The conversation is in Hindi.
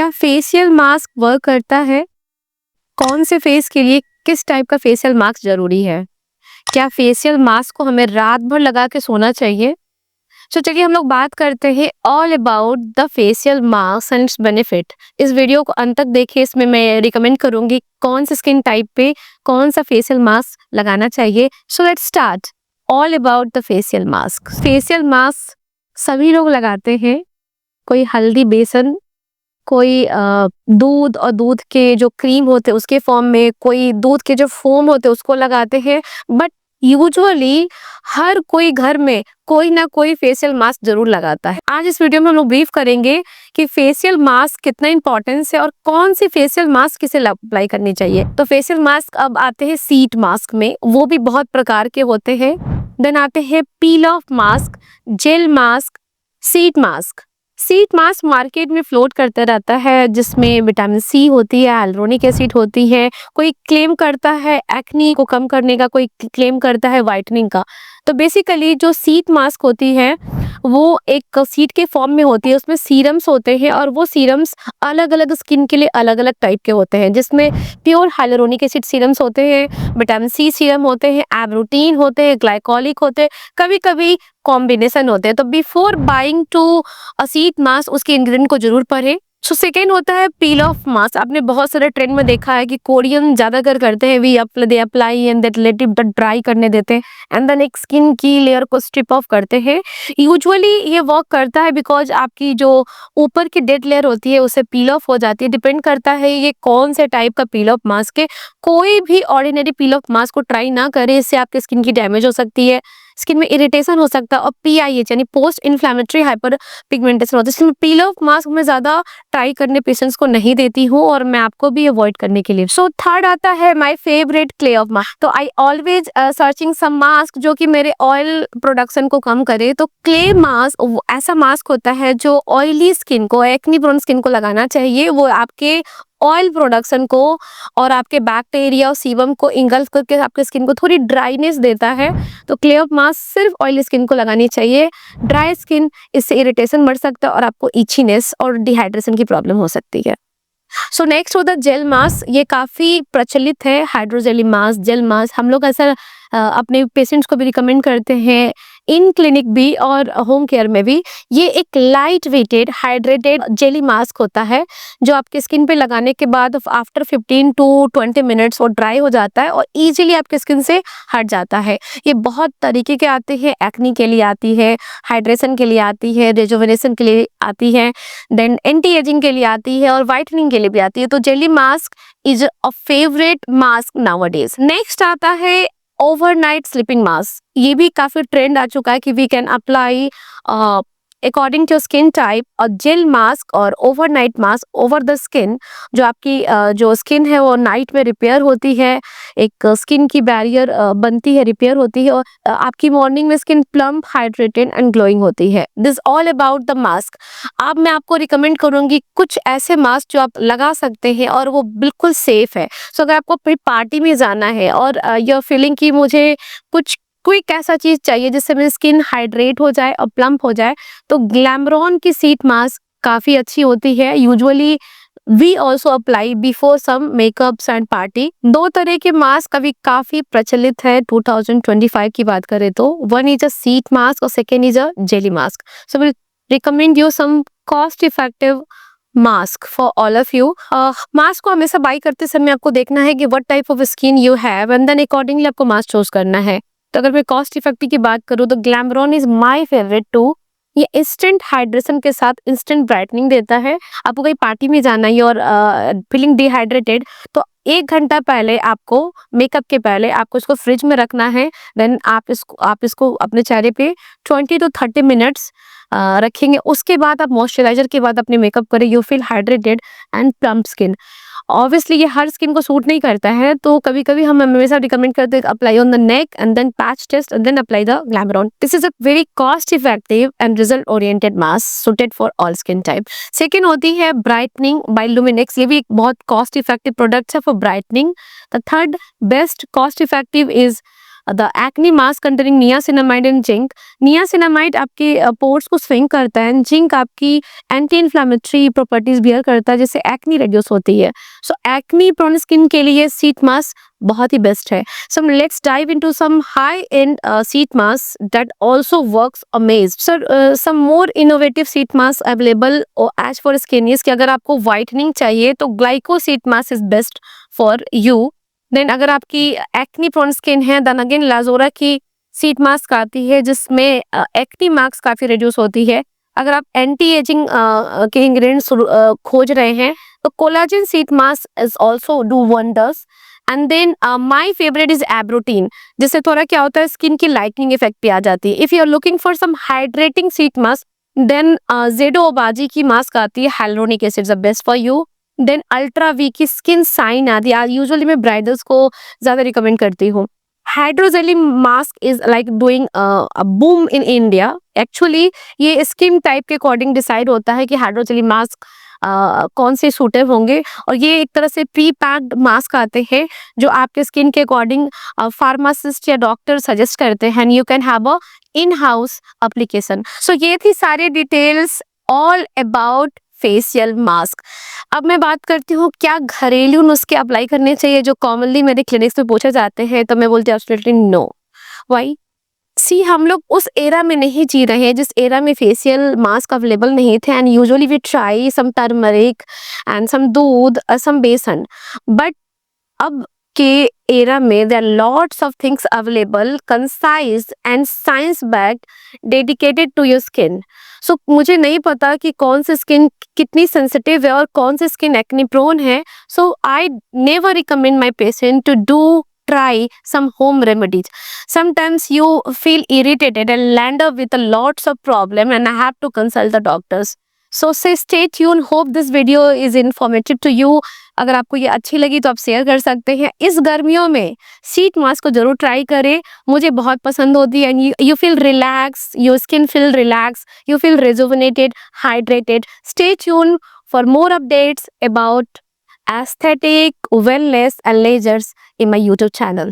क्या फेशियल मास्क वर्क करता है? कौन से फेस के लिए किस टाइप का फेशियल मास्क ज़रूरी है? क्या फेशियल मास्क को हमें रात भर लगा के सोना चाहिए? तो चलिए हम लोग बात करते हैं all about the facial mask and it's benefit. इस वीडियो को अंत तक देखिए, इसमें मैं रिकमेंड करूंगी कौन से स्किन टाइप पे कौन सा फेशियल मास्क लगाना चाहिए। So let's start all about the facial mask. Facial mask सभी लोग लगाते हैं, कोई हल्दी बेसन, कोई दूध और दूध के जो क्रीम होते हैं उसके फॉर्म में, कोई दूध के जो फोम होते हैं उसको लगाते हैं। बट यूजुअली हर कोई घर में कोई ना कोई फेशियल मास्क जरूर लगाता है। आज इस वीडियो में हम लोग ब्रीफ करेंगे कि फेशियल मास्क कितना इंपॉर्टेंस है और कौन सी फेशियल मास्क किसे अप्लाई करनी चाहिए। तो फेशियल मास्क अब आते हैं सीट मास्क में, वो भी बहुत प्रकार के होते हैं। देन आते हैं peel off mask, gel mask, sheet mask. Sheet mask market में फ्लोट करता रहता है, जिसमें विटामिन सी होती है, हाइलुरोनिक एसिड होती है। कोई क्लेम करता है एक्नी को कम करने का, कोई क्लेम करता है वाइटनिंग का। तो बेसिकली जो सीट मास्क होती है वो एक सीट के फॉर्म में होती है, उसमें सीरम्स होते हैं और वो सीरम्स अलग अलग स्किन के लिए अलग अलग टाइप के होते हैं, जिसमें प्योर हाइलुरोनिक एसिड सीरम्स होते हैं, विटामिन सी सीरम होते हैं, एब्रोटीन होते हैं, ग्लाइकोलिक होते हैं, कभी कभी कॉम्बिनेशन होते हैं। तो before buying to a sheet mask उसके इंग्रेडिएंट को जरूर पढ़ें। सो सेकेंड होता है पील ऑफ मास्क। आपने बहुत सारे ट्रेंड में देखा है कि कोरियन ज्यादातर करते हैं, they apply and that let it dry करने देते हैं एंड देन एक स्किन की लेयर को स्ट्रिप ऑफ करते हैं। यूजुअली ये वर्क करता है बिकॉज आपकी जो ऊपर की डेड लेयर होती है उससे पील ऑफ हो जाती है। डिपेंड करता है ये कौन से टाइप का पील ऑफ मास्क है। कोई भी ऑर्डिनरी पील ऑफ मास्क को ट्राई ना करें, इससे आपकी स्किन की डैमेज हो सकती है, स्किन में इरिटेशन हो सकता है और PIH यानी पोस्ट इन्फ्लेमेटरी हाइपर पिगमेंटेशन होता है। इसलिए पील ऑफ मास्क में ज्यादा ट्राई करने पेशेंट्स को नहीं देती हूँ और मैं आपको भी अवॉइड करने के लिए। सो थर्ड आता है my favourite clay of mask. तो I always searching some mask जो कि मेरे ऑयल प्रोडक्शन को कम करे। तो क्ले मास्क ऐसा मास्क होता है जो ऑयली स्किन को, एक्नी प्रोन स्किन को लगाना चाहिए। वो आपके ऑयल प्रोडक्शन को और आपके बैक्टीरिया और सीबम को इंगल्फ करके आपके स्किन को थोड़ी ड्राइनेस देता है। तो क्ले ऑफ मास्क सिर्फ ऑयली स्किन को लगानी चाहिए। ड्राई स्किन इससे इरिटेशन बढ़ सकता है और आपको इचीनेस और डिहाइड्रेशन की प्रॉब्लम हो सकती है। सो नेक्स्ट होता है जेल मास्क। ये काफी प्रचलित है, हाइड्रोजेली मास्क, जेल मास्क। हम लोग ऐसा अपने पेशेंट्स को भी रिकमेंड करते हैं, इन क्लिनिक भी और होम केयर में भी। ये एक light weighted hydrated jelly mask होता है जो आपके स्किन पे लगाने के बाद आफ्टर 15 to 20 मिनट्स वो ड्राई हो जाता है और इजीली आपके स्किन से हट जाता है। ये बहुत तरीके के आते हैं, एक्नी के लिए आती है, हाइड्रेशन के लिए आती है, रेजुवेनेशन के लिए आती है, देन एंटी एजिंग के लिए आती है और वाइटनिंग के लिए भी आती है। तो jelly mask is a favourite mask nowadays. Next आता है ओवरनाइट स्लीपिंग मास्क। ये भी काफी ट्रेंड आ चुका है कि we can apply according to skin type और जेल मास्क और overnight mask over the skin. जो आपकी जो स्किन है वो नाइट में रिपेयर होती है, एक स्किन की बैरियर बनती है, रिपेयर होती है और आपकी मॉर्निंग में skin plump, hydrated and glowing होती है। This all about the mask. अब मैं आपको रिकमेंड करूंगी कुछ ऐसे मास्क जो आप लगा सकते हैं और वो बिल्कुल सेफ है। सो अगर आपको पार्टी में जाना है और यू फीलिंग कि मुझे कुछ क्विक ऐसा चीज चाहिए जिससे मेरी स्किन हाइड्रेट हो जाए और प्लम्प हो जाए, तो ग्लैमरॉन की सीट मास्क काफी अच्छी होती है। Usually we also apply before some makeups and party. दो तरह के मास्क अभी काफी प्रचलित है 2025 की बात करें तो। One is a sheet mask और second is a jelly mask. So will recommend you some cost effective mask for all of you. Mask को हमेशा बाई करते समय आपको देखना है कि what type of skin you have and then accordingly आपको मास्क चूज करना है। तो अगर मैं कॉस्ट इफेक्टिव की बात करूँ तो ग्लैमरॉन इज माय फेवरेट टू। ये इंस्टेंट हाइड्रेशन के साथ इंस्टेंट ब्राइटनिंग देता है। आपको कहीं पार्टी में जाना है और फीलिंग डिहाइड्रेटेड, तो 1 घंटा पहले आपको, मेकअप के पहले आपको इसको फ्रिज में रखना है। देन आप इसको अपने चेहरे पे 20 to 30 मिनट्स रखेंगे। उसके बाद आप मॉइस्चराइजर के बाद अपने मेकअप करें, you feel hydrated and plump skin. Obviously ये हर स्किन को सूट नहीं करता है, तो कभी कभी हम हमेशा रिकमेंड करते हैं apply on the neck and then patch test and then apply the Glamron. This is a very cost effective and result oriented mask suited for all skin type. Second होती है ब्राइटनिंग बाय लुमिनेक्स। ये भी एक बहुत कॉस्ट इफेक्टिव प्रोडक्ट है for brightening. The third best cost effective is the acne mask containing niacinamide and zinc. Niacinamide आपके पोर्स को स्विंग करता है एंड जिंक आपकी एंटी इन्फ्लेमेटरी प्रॉपर्टीज बियर करता है, जिससे एक्ने रिड्यूस होती है। सो एक्ने प्रोन स्किन के लिए शीट मास्क बहुत ही बेस्ट है। So let's dive into some high-end sheet masks that also works amazing. So some more innovative sheet masks available as for skin is कि अगर आपको whitening चाहिए तो Glyco sheet mask is best for you. Then अगर आपकी acne prone skin है then again Lazora की sheet mask आती है जिसमें acne marks काफी reduce होती है। अगर आप एंटी एजिंग के इंग्रेडिएंट्स खोज रहे हैं तो collagen sheet mask is also do wonders. And then my favourite is Abrotin, जिससे थोड़ा क्या होता है स्किन की लाइटनिंग इफेक्ट भी आ जाती है। If you are looking for some hydrating sheet mask then जेडो ओबाजी की मास्क आती है, hyaluronic acid is the best for you. Then ultra V की स्किन साइन आती है, यूजुअली मैं ब्राइडल्स को ज्यादा रिकमेंड करती हूँ। Hydro jelly mask is like doing boom in India. Actually ये स्किन टाइप के अकॉर्डिंग डिसाइड होता है कि हाइड्रोजेली मास्क कौन से सूटेबल होंगे, और ये एक तरह से प्री पैक्ड मास्क आते हैं जो आपके स्किन के अकॉर्डिंग फार्मासिस्ट या डॉक्टर सजेस्ट करते हैं। You can have a in house application. So ये थी सारी details all about facial mask. अब मैं बात करती हूँ क्या घरेलू नुस्खे अप्लाई करने चाहिए जो कॉमनली मेरे क्लिनिक्स में पूछे जाते हैं, तो मैं बोलती हूँ एब्सोल्युटली नो। व्हाई? सी हम लोग उस एरा में नहीं जी रहे हैं जिस एरा में फेशियल मास्क अवेलेबल नहीं थे, and usually we try some turmeric and some doodh some besan, but अब के एरा में there are lots of things available concise and science backed dedicated to your skin. So मुझे नहीं पता कि कौन सी स्किन कितनी सेंसिटिव है और कौन सी स्किन एक्ने प्रोन है। So I never recommend my patient to do try some home remedies. Sometimes you feel irritated and land up with a lots of problem and I have to consult the doctors. So say stay tuned. Hope this video is informative to you. अगर आपको ये अच्छी लगी तो आप शेयर कर सकते हैं। इस गर्मियों में शीट मास्क को जरूर ट्राई करें, मुझे बहुत पसंद होती है। And you feel relax, your skin feel relax, you feel rejuvenated, hydrated. Stay tuned for more updates about aesthetic, wellness and lasers in my YouTube channel.